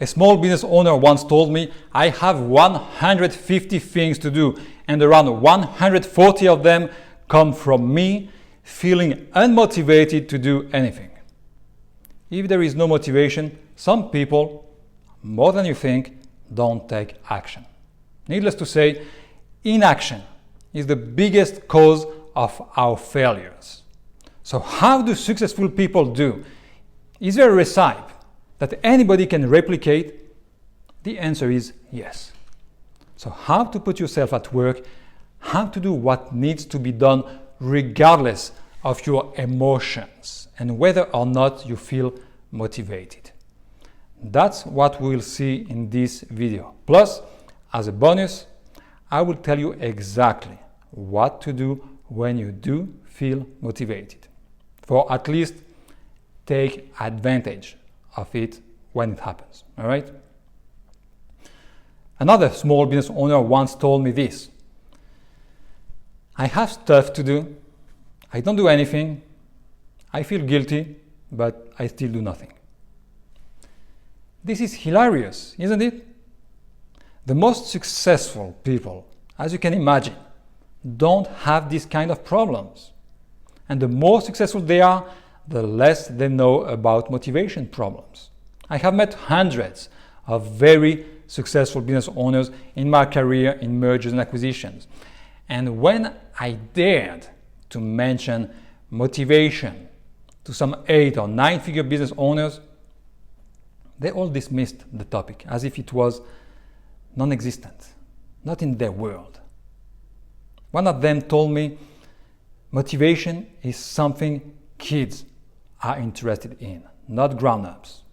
A small business owner once told me, I have 150 things to do, and around 140 of them come from me feeling unmotivated to do anything. If there is no motivation, some people, more than you think, don't take action. Needless to say, inaction is the biggest cause of our failures. So how do successful people do? Is there a recipe that anybody can replicate? The answer is yes. So how to put yourself at work, how to do what needs to be done regardless of your emotions and whether or not you feel motivated. That's what we'll see in this video. Plus, as a bonus, I will tell you exactly what to do when you do feel motivated, for at least take advantage of it when it happens. All right? Another small business owner once told me this: I have stuff to do, I don't do anything, I feel guilty, but I still do nothing. This is hilarious, isn't it? The most successful people, as you can imagine, don't have these kind of problems. And the more successful they are, the less they know about motivation problems. I have met hundreds of very successful business owners in my career in mergers and acquisitions. And when I dared to mention motivation to some 8 or 9-figure business owners, they all dismissed the topic as if it was non-existent, not in their world. One of them told me motivation is something kids are interested in, not grown-ups.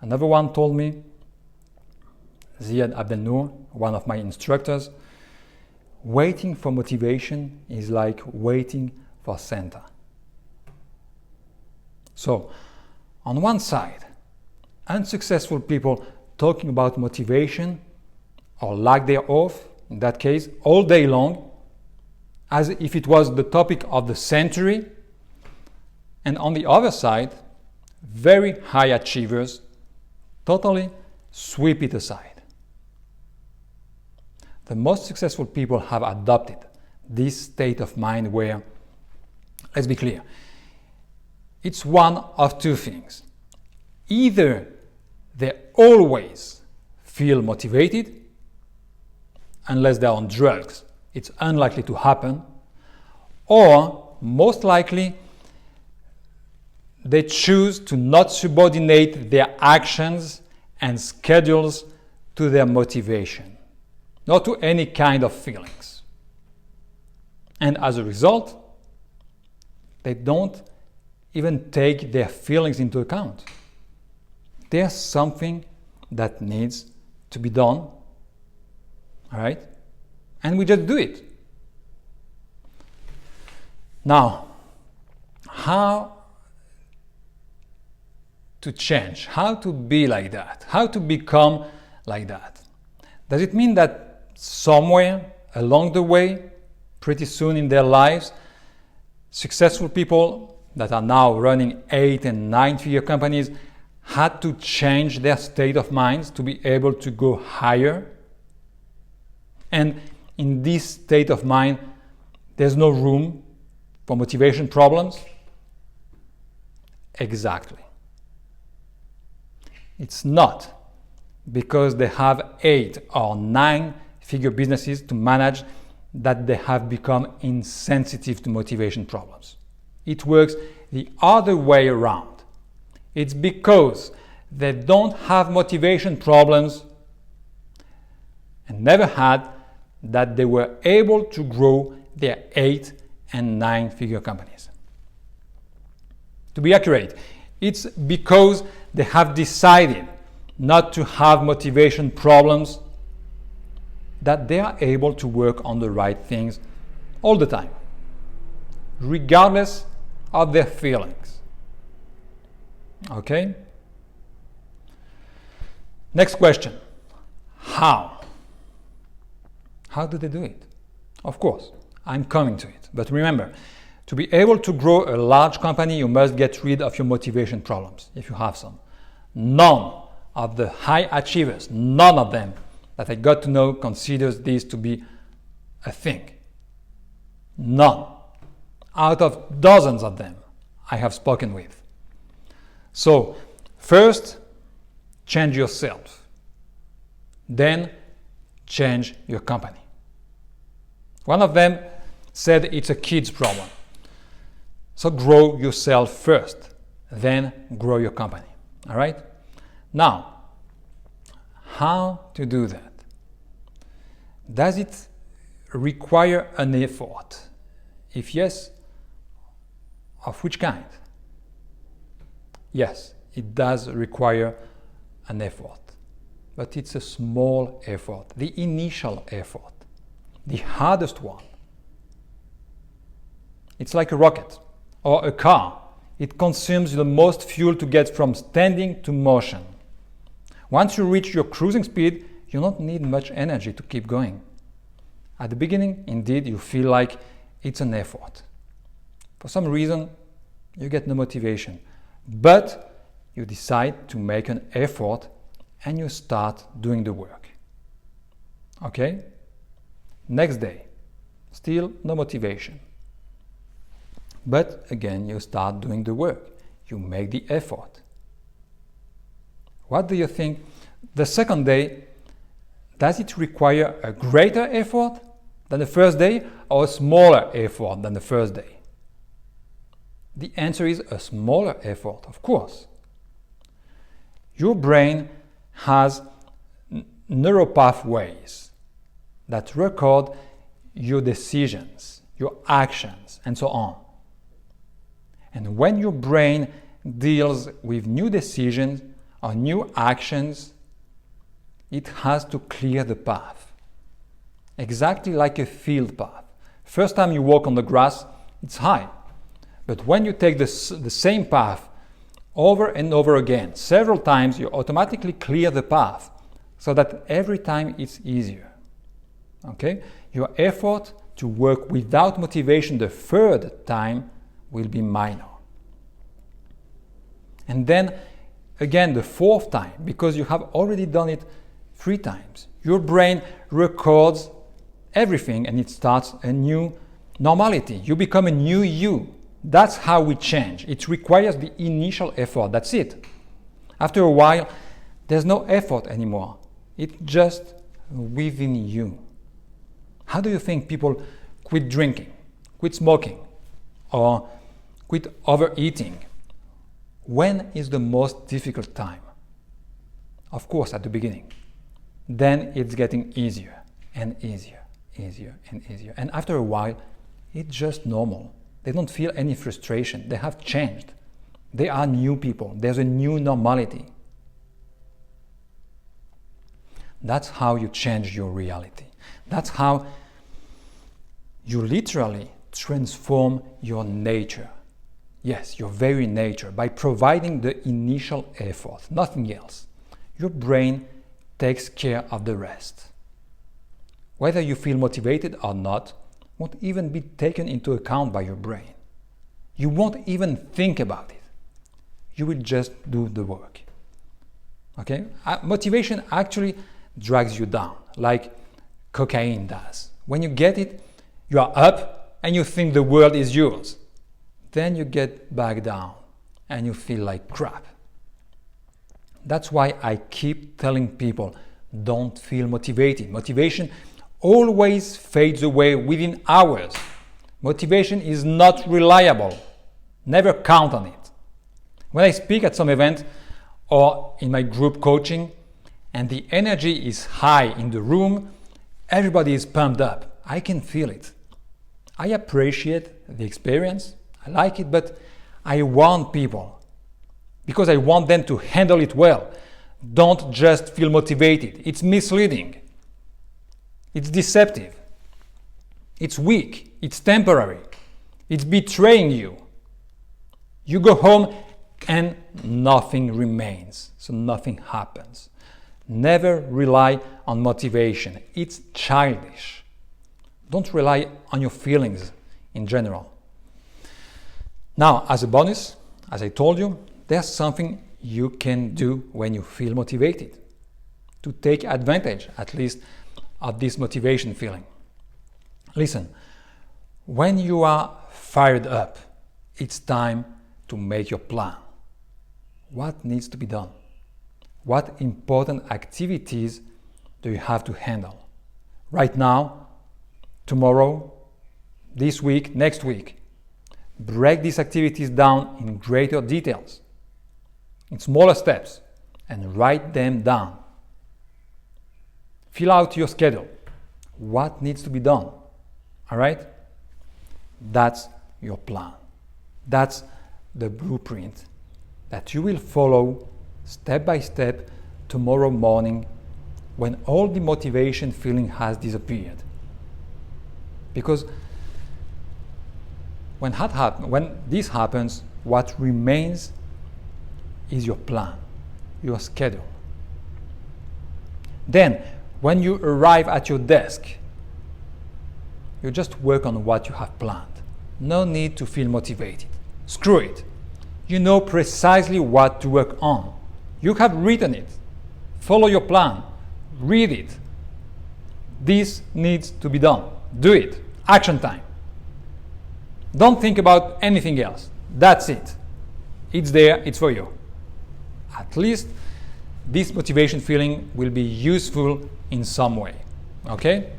Another one told me, Ziad Abdelnour, one of my instructors, waiting for motivation is like waiting for Santa. So, on one side, unsuccessful people talking about motivation or lack thereof, in that case, all day long, as if it was the topic of the century. And on the other side, very high achievers totally sweep it aside. The most successful people have adopted this state of mind where, let's be clear, it's one of two things. Either they always feel motivated, unless they're on drugs, it's unlikely to happen, or most likely they choose to not subordinate their actions and schedules to their motivation, not to any kind of feelings. And as a result, they don't even take their feelings into account. There's something that needs to be done, all right? And we just do it. Now, how to change? How to be like that? How to become like that? Does it mean that somewhere along the way, pretty soon in their lives, successful people that are now running 8 and 9-figure companies had to change their state of minds to be able to go higher? And in this state of mind, there's no room for motivation problems? Exactly. It's not because they have 8 or 9-figure businesses to manage that they have become insensitive to motivation problems. It works the other way around. It's because they don't have motivation problems and never had that they were able to grow their 8 and 9-figure companies. To be accurate, it's because they have decided not to have motivation problems that they are able to work on the right things all the time, regardless of their feelings. Okay? Next question. How? How do they do it? Of course, I'm coming to it. But remember, to be able to grow a large company, you must get rid of your motivation problems, if you have some. None of the high achievers, none of them that I got to know considers this to be a thing. None. Out of dozens of them I have spoken with. So, first, change yourself. Then, change your company. One of them said it's a kid's problem. So grow yourself first, then grow your company. All right? Now, how to do that? Does it require an effort? If yes, of which kind? Yes, it does require an effort, but it's a small effort, the initial effort, the hardest one. It's like a rocket or a car. It consumes the most fuel to get from standing to motion. Once you reach your cruising speed, you don't need much energy to keep going. At the beginning, indeed, you feel like it's an effort. For some reason, you get no motivation. But you decide to make an effort and you start doing the work. Okay? Next day, still no motivation. But again, you start doing the work. You make the effort. What do you think? The second day, does it require a greater effort than the first day or a smaller effort than the first day? The answer is a smaller effort, of course. Your brain has neural pathways that record your decisions, your actions, and so on. And when your brain deals with new decisions or new actions, it has to clear the path. Exactly like a field path. First time you walk on the grass, it's high. But when you take the same path over and over again, several times, you automatically clear the path so that every time it's easier. Okay? Your effort to work without motivation the third time will be minor. And then again the fourth time, because you have already done it 3 times, your brain records everything and it starts a new normality. You become a new you. That's how we change. It requires the initial effort. That's it. After a while, there's no effort anymore. It's just within you. How do you think people quit drinking, quit smoking, or quit overeating? When is the most difficult time? Of course, at the beginning. Then it's getting easier and easier, easier and easier. And after a while, it's just normal. They don't feel any frustration. They have changed. They are new people. There's a new normality. That's how you change your reality. That's how you literally transform your nature. Yes, your very nature, by providing the initial effort, nothing else. Your brain takes care of the rest. Whether you feel motivated or not, won't even be taken into account by your brain. You won't even think about it. You will just do the work. Okay? Motivation actually drags you down, like cocaine does. When you get it, you are up and you think the world is yours. Then you get back down and you feel like crap. That's why I keep telling people, don't feel motivated. Motivation always fades away within hours. Motivation is not reliable. Never count on it. When I speak at some event or in my group coaching and the energy is high in the room, everybody is pumped up. I can feel it. I appreciate the experience. I like it, but I warn people because I want them to handle it well. Don't just feel motivated. It's misleading. It's deceptive. It's weak. It's temporary. It's betraying you. You go home and nothing remains. So nothing happens. Never rely on motivation. It's childish. Don't rely on your feelings in general. Now, as a bonus, as I told you, there's something you can do when you feel motivated, to take advantage, at least, of this motivation feeling. Listen, when you are fired up, it's time to make your plan. What needs to be done? What important activities do you have to handle? Right now, tomorrow, this week, next week. Break these activities down in greater details, in smaller steps, and write them down. Fill out your schedule. What needs to be done? All right? That's your plan. That's the blueprint that you will follow step by step tomorrow morning when all the motivation feeling has disappeared. Because when this happens, what remains is your plan, your schedule. Then, when you arrive at your desk, you just work on what you have planned. No need to feel motivated. Screw it. You know precisely what to work on. You have written it. Follow your plan. Read it. This needs to be done. Do it. Action time. Don't think about anything else. That's it. It's there, it's for you. At least this motivation feeling will be useful in some way. Okay?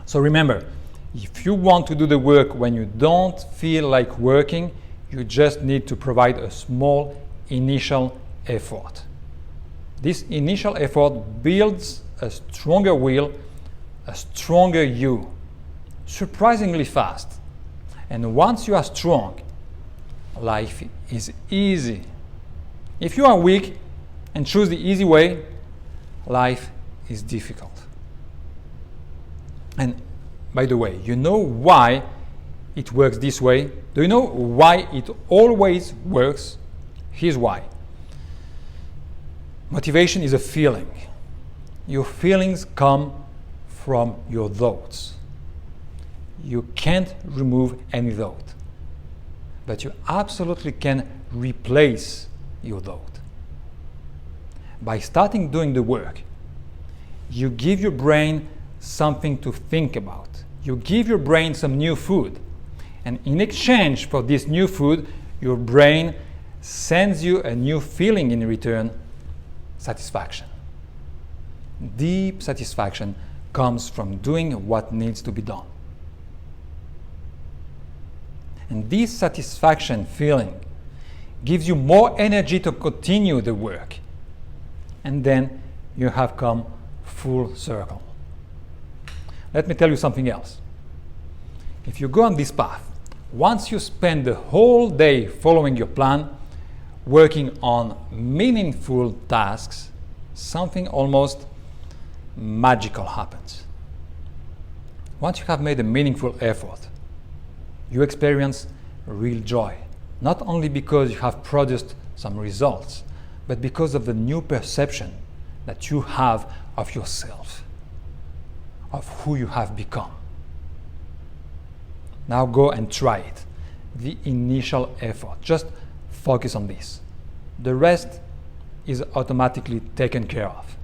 So remember, if you want to do the work when you don't feel like working, you just need to provide a small initial effort. This initial effort builds a stronger will, a stronger you, surprisingly fast. And once you are strong, life is easy. If you are weak and choose the easy way, life is difficult. And by the way, you know why it works this way? Do you know why it always works? Here's why. Motivation is a feeling. Your feelings come from your thoughts. You can't remove any thought, but you absolutely can replace your thought. By starting doing the work, you give your brain something to think about. You give your brain some new food, and in exchange for this new food, your brain sends you a new feeling in return: satisfaction. Deep satisfaction comes from doing what needs to be done. And this satisfaction feeling gives you more energy to continue the work. And then you have come full circle. Let me tell you something else. If you go on this path, once you spend the whole day following your plan, working on meaningful tasks, something almost magical happens. Once you have made a meaningful effort, you experience real joy, not only because you have produced some results, but because of the new perception that you have of yourself, of who you have become. Now go and try it. The initial effort. Just focus on this. The rest is automatically taken care of.